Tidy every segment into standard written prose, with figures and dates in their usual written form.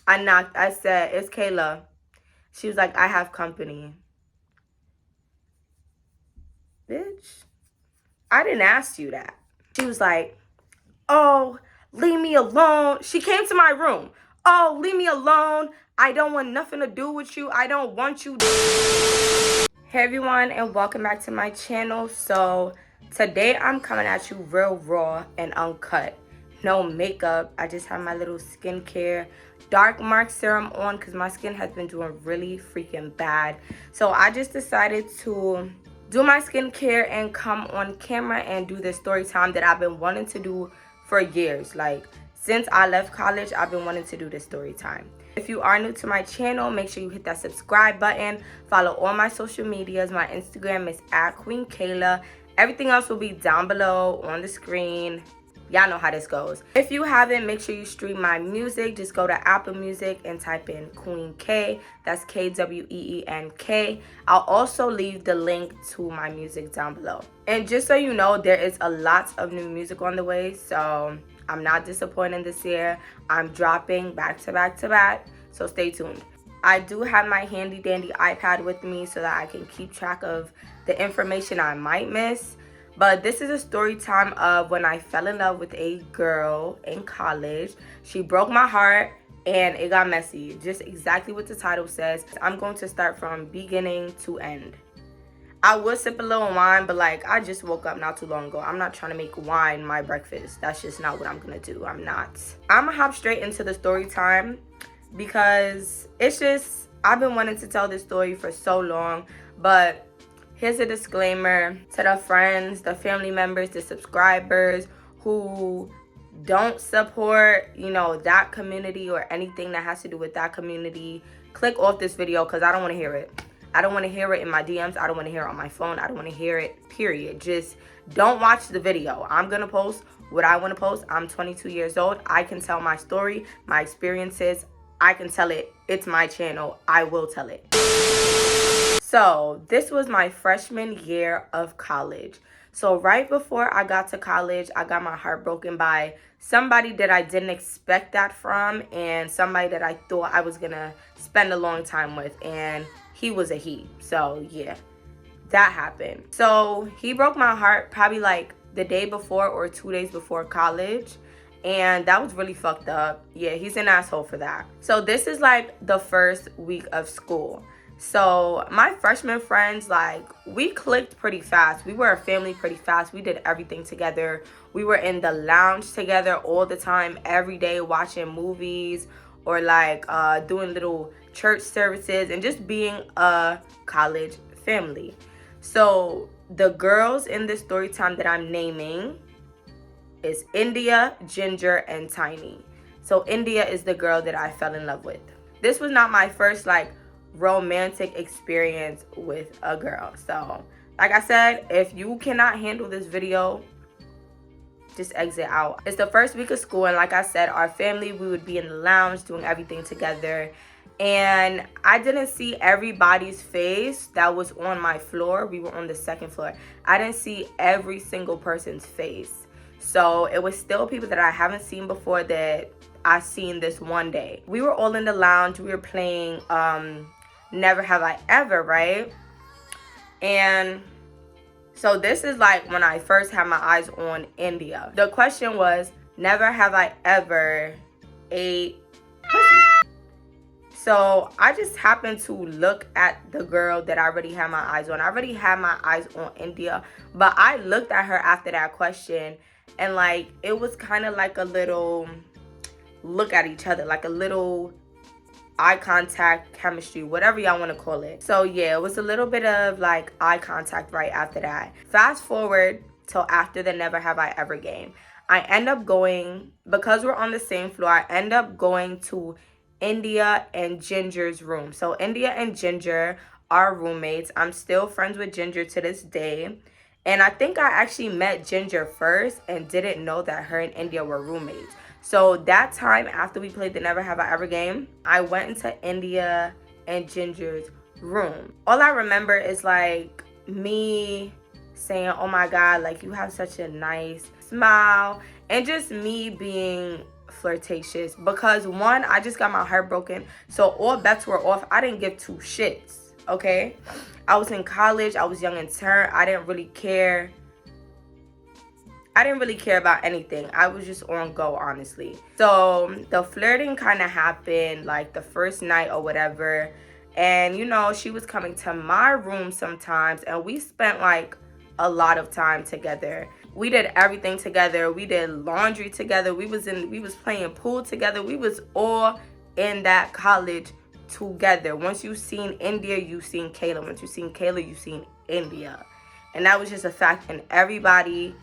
I knocked. I said, "It's Kayla." She was like, "I have company." Bitch, I didn't ask you that. She was like, "Oh, leave me alone." She came to my room. "Oh, leave me alone. I don't want nothing to do with you. I don't want you." Hey everyone, and welcome back to my channel. So today I'm coming at you real raw and uncut. No makeup. I just have my little skincare dark mark serum on because my skin has been doing really freaking bad. So I just decided to do my skincare and come on camera and do this story time that I've been wanting to do for years. Like since I left college, I've been wanting to do this story time. If you are new to my channel, make sure you hit that subscribe button. Follow all my social medias. My Instagram is @QueenKayla. Everything else will be down below on the screen. Y'all know how this goes. If you haven't, make sure you stream my music. Just go to Apple Music and type in Queen K. That's KWEENK. I'll also leave the link to my music down below. And just so you know, there is a lot of new music on the way. So I'm not disappointed this year. I'm dropping back to back to back. So stay tuned. I do have my handy dandy iPad with me so that I can keep track of the information I might miss. But this is a story time of when I fell in love with a girl in college. She broke my heart and it got messy. Just exactly what the title says. I'm going to start from beginning to end. I would sip a little wine, but like I just woke up not too long ago. I'm not trying to make wine my breakfast. That's just not what I'm gonna do. I'm gonna hop straight into the story time because it's just, I've been wanting to tell this story for so long. But here's a disclaimer to the friends, the family members, the subscribers who don't support, you know, that community or anything that has to do with that community. Click off this video because I don't want to hear it. I don't want to hear it in my DMs. I don't want to hear it on my phone. I don't want to hear it, period. Just don't watch the video. I'm going to post what I want to post. I'm 22 years old. I can tell my story, my experiences. I can tell it. It's my channel. I will tell it. So this was my freshman year of college. So right before I got to college, I got my heart broken by somebody that I didn't expect that from, and somebody that I thought I was gonna spend a long time with, and he was a he. So yeah, that happened. So he broke my heart probably like the day before or 2 days before college, and that was really fucked up. Yeah, he's an asshole for that. So this is like the first week of school. So my freshman friends, like, we clicked pretty fast. We were a family pretty fast. We did everything together. We were in the lounge together all the time, every day, watching movies or like doing little church services and just being a college family. So the girls in this story time that I'm naming is India, Ginger, and Tiny. So India is the girl that I fell in love with. This was not my first like romantic experience with a girl. So like I said, if you cannot handle this video, just exit out. It's the first week of school, and like I said, our family, we would be in the lounge doing everything together, and I didn't see everybody's face that was on my floor. We were on the second floor. I didn't see every single person's face. So it was still people that I haven't seen before that I seen this one day. We were all in the lounge. We were playing Never Have I Ever, right? And so this is like when I first had my eyes on India. The question was, never have I ever ate pussy. So I just happened to look at the girl that I already had my eyes on. I already had my eyes on India, but I looked at her after that question, and like it was kind of like a little look at each other, like a little eye contact, chemistry, whatever y'all want to call it. So yeah, it was a little bit of like eye contact right after that. Fast forward till after the Never Have I Ever game. I end up going, because we're on the same floor, I end up going to India and Ginger's room. So India and Ginger are roommates. I'm still friends with Ginger to this day. And I think I actually met Ginger first and didn't know that her and India were roommates. So that time after we played the Never Have I Ever game, I went into India and Ginger's room. All I remember is like me saying, "Oh my God, like you have such a nice smile," and just me being flirtatious because one, I just got my heart broken, so all bets were off. I didn't give two shits, okay? I was in college, I was young and turned. I didn't really care about anything. I was just on go, honestly. So the flirting kind of happened like the first night or whatever, and you know, she was coming to my room sometimes, and we spent like a lot of time together. We did everything together. We did laundry together. We was playing pool together. We was all in that college together. Once you seen India, you seen Kayla. Once you seen Kayla, you seen India. And that was just a fact, and everybody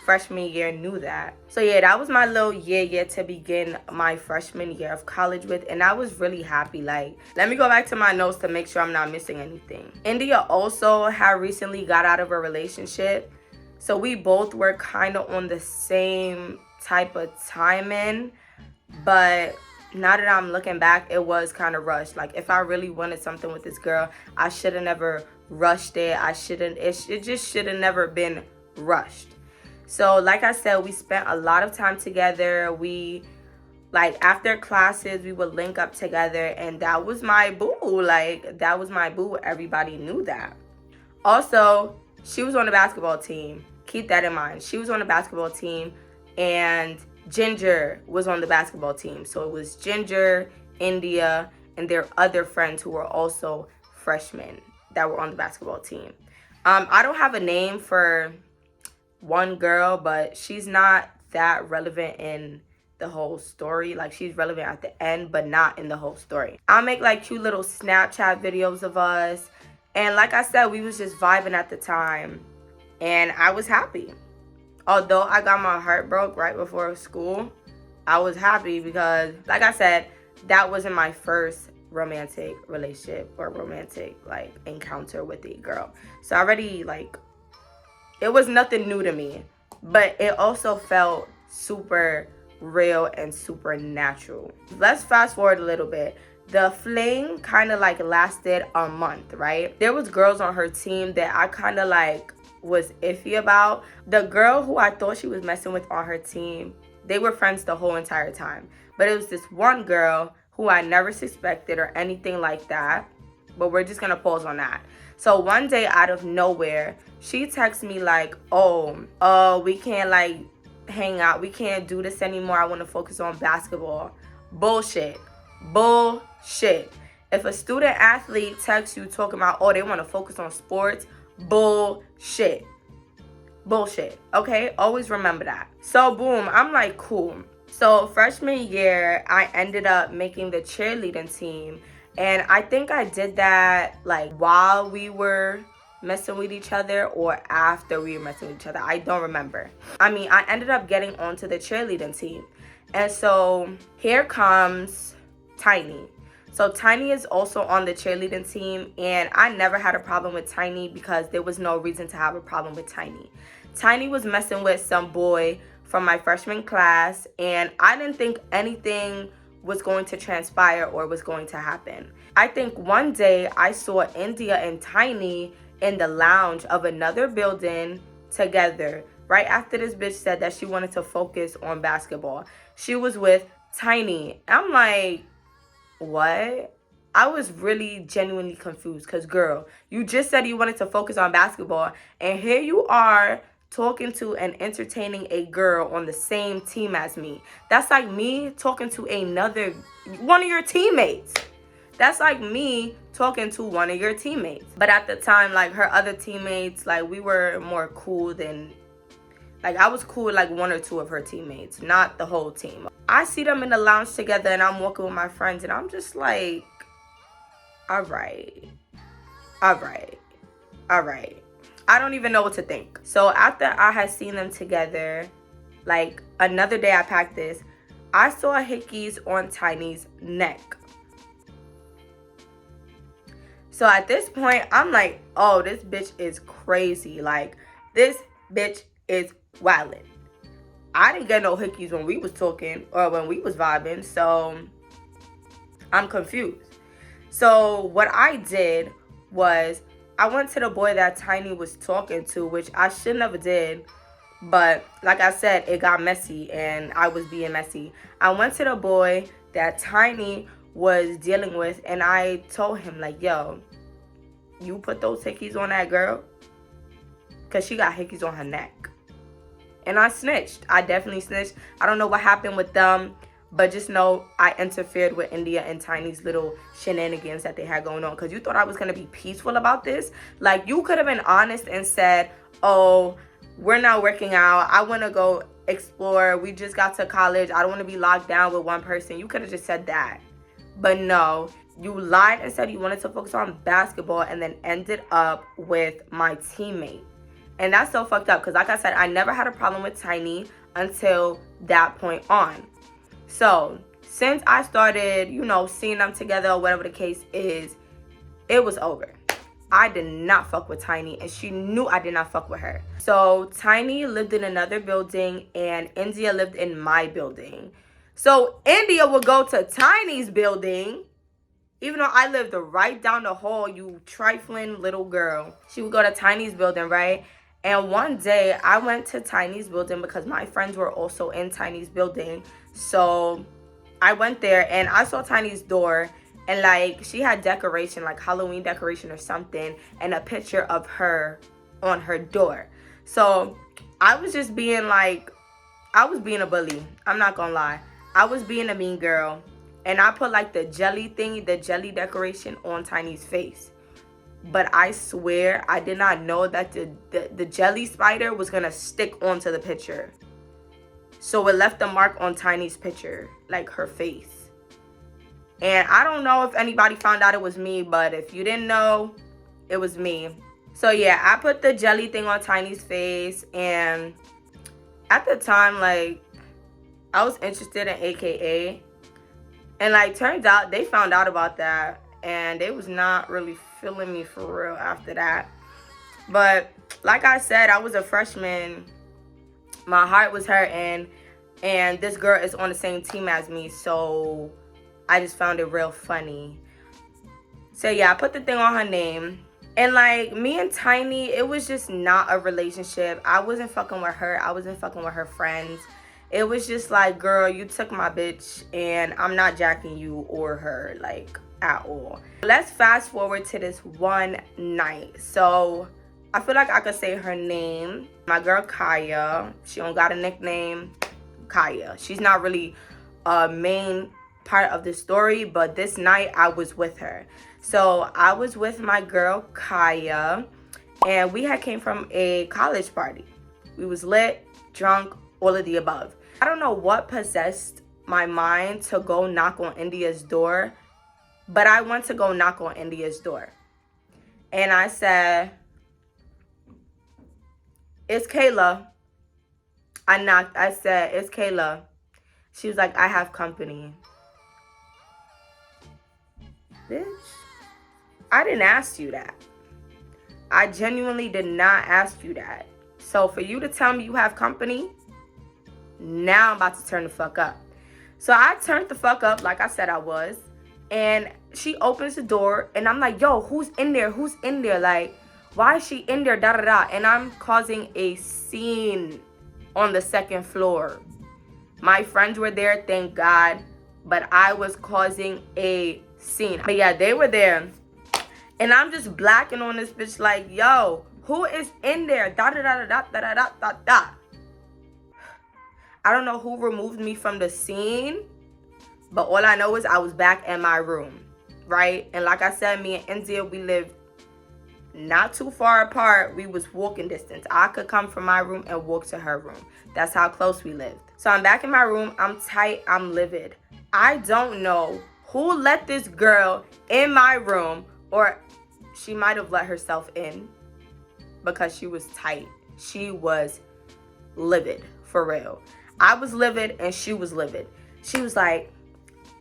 freshman year knew that. So yeah, that was my little year to begin my freshman year of college with, and I was really happy. Like, let me go back to my notes to make sure I'm not missing anything. India also had recently got out of a relationship, so we both were kind of on the same type of timing, but now that I'm looking back, it was kind of rushed. Like, if I really wanted something with this girl, I should have never rushed it. It just should have never been rushed. So like I said, we spent a lot of time together. We, like, after classes, we would link up together, and that was my boo. Like, that was my boo. Everybody knew that. Also, she was on the basketball team. Keep that in mind. She was on the basketball team, and Ginger was on the basketball team. So it was Ginger, India, and their other friends who were also freshmen that were on the basketball team. I don't have a name for one girl, but she's not that relevant in the whole story. Like, she's relevant at the end, but not in the whole story. I'll make like cute little Snapchat videos of us, and like I said, we was just vibing at the time, and I was happy. Although I got my heart broke right before school, I was happy because, like I said, that wasn't my first romantic relationship or romantic like encounter with a girl. So already, like, it was nothing new to me, but it also felt super real and super natural. Let's fast forward a little bit. The fling kind of like lasted a month, right? There was girls on her team that I kind of like was iffy about. The girl who I thought she was messing with on her team, they were friends the whole entire time. But it was this one girl who I never suspected or anything like that. But we're just gonna pause on that. So one day out of nowhere, she texts me like, oh, we can't like hang out. We can't do this anymore. I want to focus on basketball. Bullshit. If a student athlete texts you talking about, oh, they want to focus on sports, bullshit. Okay? Always remember that. So boom, I'm like, cool. So freshman year, I ended up making the cheerleading team. And I think I did that like while we were messing with each other or after we were messing with each other. I don't remember. I mean, I ended up getting onto the cheerleading team. And so here comes Tiny. So Tiny is also on the cheerleading team, and I never had a problem with Tiny because there was no reason to have a problem with Tiny. Tiny was messing with some boy from my freshman class, and I didn't think anything was going to transpire or was going to happen. I think one day I saw India and Tiny in the lounge of another building together. Right after this bitch said that she wanted to focus on basketball, she was with Tiny. I'm like, what? I was really genuinely confused because, girl, you just said you wanted to focus on basketball, and here you are talking to and entertaining a girl on the same team as me. That's like me talking to one of your teammates. That's like me talking to one of your teammates. But at the time, like, her other teammates, like, we were more cool than, like, I was cool with like one or two of her teammates, not the whole team. I see them in the lounge together, and I'm walking with my friends, and I'm just like, all right. I don't even know what to think. So after I had seen them together, like, another day I packed this, I saw hickeys on Tiny's neck. So at this point, I'm like, oh, this bitch is crazy. Like, this bitch is wildin'. I didn't get no hickeys when we was talking or when we was vibing, so I'm confused. So what I did was I went to the boy that Tiny was talking to, which I should never did, But like I said, it got messy and I was being messy. I went to the boy that Tiny was dealing with and I told him, like, yo, you put those hickeys on that girl? Because she got hickeys on her neck. And I snitched. I definitely snitched. I don't know what happened with them, but just know I interfered with India and Tiny's little shenanigans that they had going on. Because you thought I was going to be peaceful about this? Like, you could have been honest and said, oh, we're not working out. I want to go explore. We just got to college. I don't want to be locked down with one person. You could have just said that. But no, you lied and said you wanted to focus on basketball and then ended up with my teammate. And that's so fucked up because, like I said, I never had a problem with Tiny until that point on. So since I started, you know, seeing them together or whatever the case is, it was over. I did not fuck with Tiny and she knew I did not fuck with her. So Tiny lived in another building and India lived in my building. So India would go to Tiny's building, even though I lived right down the hall, you trifling little girl. She would go to Tiny's building, right? And one day I went to Tiny's building because my friends were also in Tiny's building. So I went there and I saw Tiny's door and like she had decoration, like Halloween decoration or something, and a picture of her on her door. So I was just being like, I was being a bully. I'm not gonna lie. I was being a mean girl. And I put like the jelly thingy, the jelly decoration on Tiny's face. But I swear I did not know that the jelly spider was gonna stick onto the picture. So it left a mark on Tiny's picture, like her face. And I don't know if anybody found out it was me, but if you didn't know, it was me. So yeah, I put the jelly thing on Tiny's face. And at the time, like, I was interested in AKA. And like, turns out they found out about that. And they was not really feeling me for real after that. But like I said, I was a freshman. My heart was hurting. And this girl is on the same team as me. So I just found it real funny. So yeah, I put the thing on her name. And like, me and Tiny, it was just not a relationship. I wasn't fucking with her. I wasn't fucking with her friends. It was just like, girl, you took my bitch and I'm not jacking you or her, like, at all. Let's fast forward to this one night. So I feel like I could say her name. My girl Kaya. She don't got a nickname. Kaya. She's not really a main part of the story, but this night I was with her. So I was with my girl Kaya and we had came from a college party. We was lit, drunk, all of the above. I don't know what possessed my mind to go knock on India's door, but I went to go knock on India's door. And I said, it's Kayla. I knocked. I said, it's Kayla. She was like, I have company. Bitch, I didn't ask you that. I genuinely did not ask you that. So for you to tell me you have company, now I'm about to turn the fuck up. So I turned the fuck up like I said I was. And she opens the door and I'm like, yo, who's in there? Who's in there? Like, why is she in there? Da da da. And I'm causing a scene on the second floor. My friends were there, thank God. But I was causing a scene. But yeah, they were there. And I'm just blacking on this bitch like, yo, who is in there? Da da da da da da da da da. I don't know who removed me from the scene, but all I know is I was back in my room, right? And like I said, me and India, we lived not too far apart. We was walking distance. I could come from my room and walk to her room. That's how close we lived. So I'm back in my room. I'm tight. I'm livid. I don't know who let this girl in my room, or she might have let herself in because she was tight. She was livid, for real. I was livid and she was livid. She was like,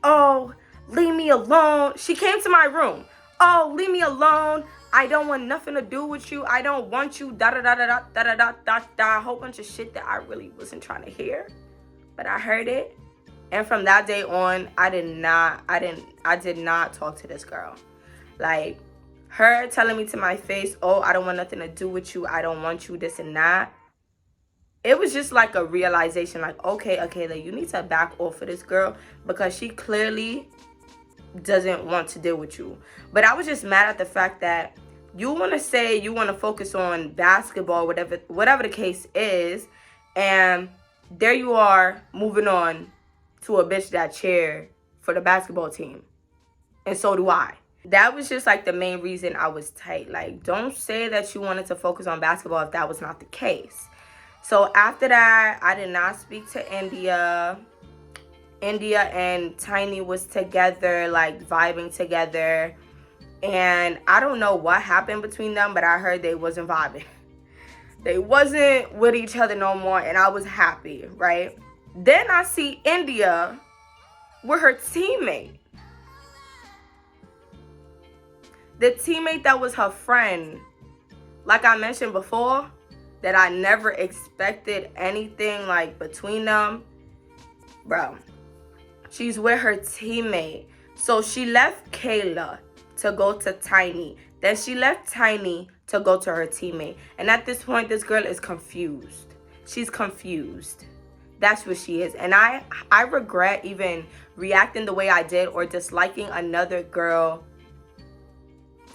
oh, leave me alone. She came to my room. Oh, leave me alone. I don't want nothing to do with you. I don't want you. Da da da da da da da da da. A whole bunch of shit that I really wasn't trying to hear, but I heard it. And from that day on, I did not talk to this girl. Like, her telling me to my face, oh, I don't want nothing to do with you. I don't want you, this and that. it was just like a realization, like, okay, Akayla, you need to back off of this girl because she clearly doesn't want to deal with you. But I was just mad at the fact that you want to say you want to focus on basketball, whatever the case is, and there you are moving on to a bitch that cheer for the basketball team. And so do I. That was just like the main reason I was tight. Like, don't say that you wanted to focus on basketball if that was not the case. So after that, I did not speak to India. India and Tiny was together, like vibing together. And I don't know what happened between them, but I heard they wasn't vibing. They wasn't with each other no more, and I was happy, right? Then I see India with her teammate. The teammate that was her friend. Like I mentioned before, that I never expected anything like between them. Bro, she's with her teammate. So she left Kayla to go to Tiny. Then she left Tiny to go to her teammate. And at this point, this girl is confused. She's confused. That's what she is. And I regret even reacting the way I did or disliking another girl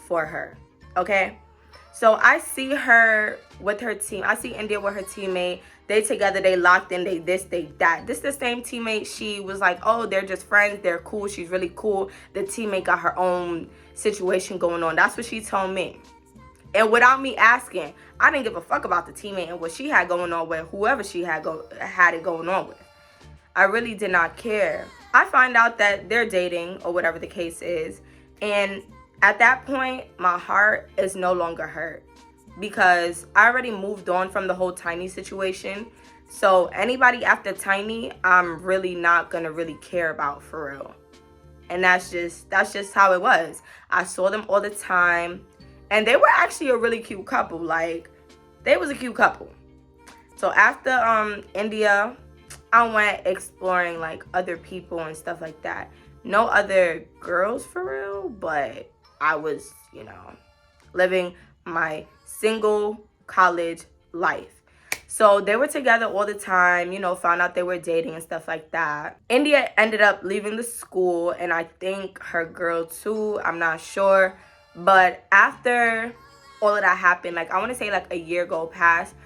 for her. Okay? So I see her with her team. I see India with her teammate. They together, they locked in, they this, they that. This the same teammate. She was like, oh, they're just friends. They're cool. She's really cool. The teammate got her own situation going on. That's what she told me. And without me asking, I didn't give a fuck about the teammate and what she had going on with whoever she had it going on with. I really did not care. I find out that they're dating or whatever the case is. And at that point, my heart is no longer hurt because I already moved on from the whole Tiny situation. So anybody after Tiny, I'm really not gonna really care about for real. And that's just how it was. I saw them all the time, and they were actually a really cute couple. Like, they was a cute couple. So after India, I went exploring like other people and stuff like that. No other girls for real, but I was, living my single college life. So they were together all the time, found out they were dating and stuff like that. India ended up leaving the school, and I think her girl too, I'm not sure. But after all of that happened, like I want to say like a year go past,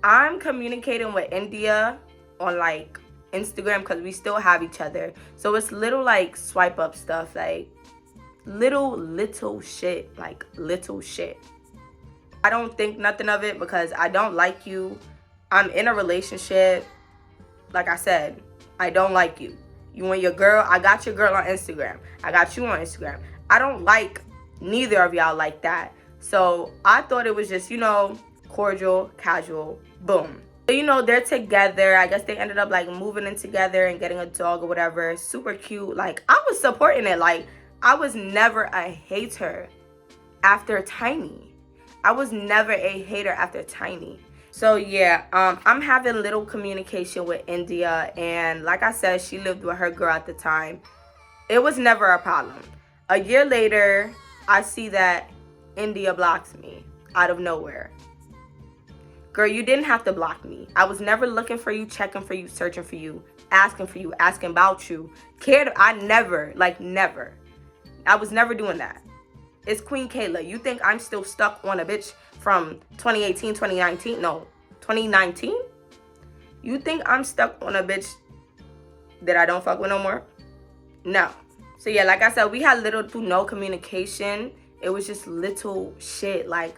I'm communicating with India on like Instagram because we still have each other. So it's little like swipe up stuff, like little shit, like little shit. I don't think nothing of it because I don't like you. I'm in a relationship. Like I said, I don't like you. You and your girl, I got your girl on Instagram. I got you on Instagram. I don't like neither of y'all like that. So I thought it was just, cordial, casual, boom. So, they're together. I guess they ended up like moving in together and getting a dog or whatever. Super cute. Like, I was supporting it. Like, I was never a hater after Tiny. I was never a hater after Tiny. So yeah, I'm having little communication with India, and like I said, she lived with her girl at the time. It was never a problem. A year later, I see that India blocks me out of nowhere. Girl, you didn't have to block me. I was never looking for you, checking for you, searching for you, asking about you. I never. I was never doing that. It's Queen Kayla. You think I'm still stuck on a bitch from 2018, 2019? No, 2019? You think I'm stuck on a bitch that I don't fuck with no more? No. So yeah, like I said, we had little to no communication. It was just little shit, like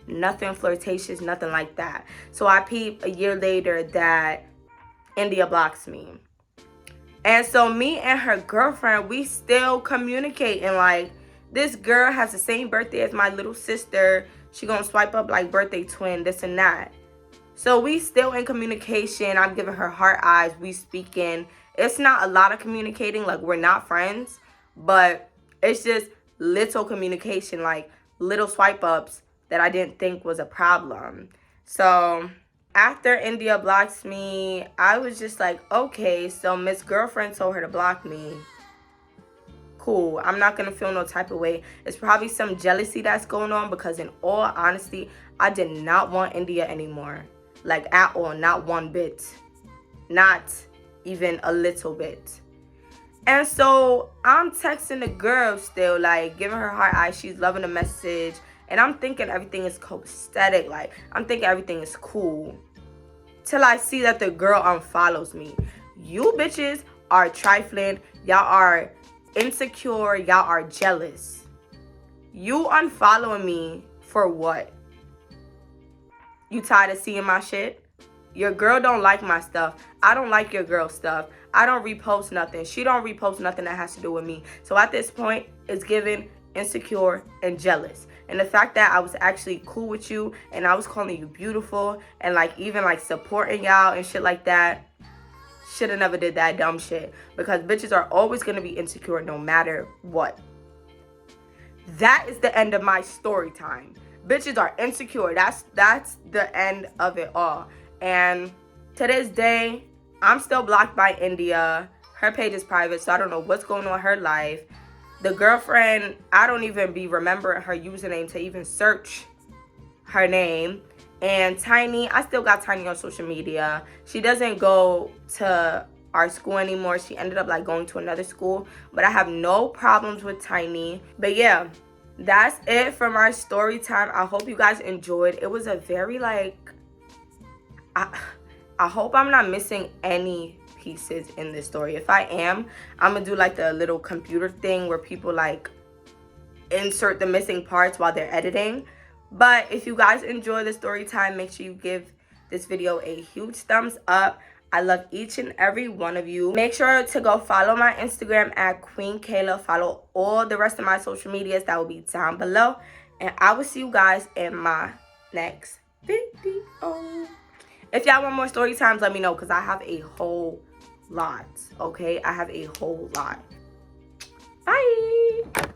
nothing flirtatious, nothing like that. So I peeped a year later that India blocks me. And so me and her girlfriend, we still communicating. Like, this girl has the same birthday as my little sister. She gonna swipe up like birthday twin, this and that. So we still in communication. I'm giving her heart eyes. We speaking. It's not a lot of communicating. Like, we're not friends. But it's just little communication. Like, little swipe ups that I didn't think was a problem. So after India blocks me, I was just like, okay, so Miss Girlfriend told her to block me. Cool. I'm not going to feel no type of way. It's probably some jealousy that's going on because in all honesty, I did not want India anymore. Like at all, not one bit. Not even a little bit. And so I'm texting the girl still, like giving her heart eyes. She's loving the message. And I'm thinking everything is copacetic. Like I'm thinking everything is cool. Till I see that the girl unfollows me. You bitches are trifling. Y'all are insecure. Y'all are jealous. You unfollowing me for what? You tired of seeing my shit? Your girl don't like my stuff. I don't like your girl stuff. I don't repost nothing. She don't repost nothing that has to do with me. So at this point, it's given insecure and jealous. And the fact that I was actually cool with you and I was calling you beautiful and like even like supporting y'all and shit like that, should have never did that dumb shit. Because bitches are always going to be insecure no matter what. That is the end of my story time. Bitches are insecure. That's the end of it all. And to this day, I'm still blocked by India. Her page is private, so I don't know what's going on in her life. The girlfriend, I don't even be remembering her username to even search her name. And Tiny, I still got Tiny on social media. She doesn't go to our school anymore. She ended up like going to another school. But I have no problems with Tiny. But yeah, that's it for my story time. I hope you guys enjoyed. It was a very like... I hope I'm not missing any pieces in this story. If I am, I'm gonna do like the little computer thing where people like insert the missing parts while they're editing. But if you guys enjoy the story time, make sure you give this video a huge thumbs up. I love each and every one of you. Make sure to go follow my Instagram at Queen Kayla. Follow all the rest of my social medias that will be down below. And I will see you guys in my next video. If y'all want more story times, let me know because I have a whole lot. Okay, I have a whole lot. Bye.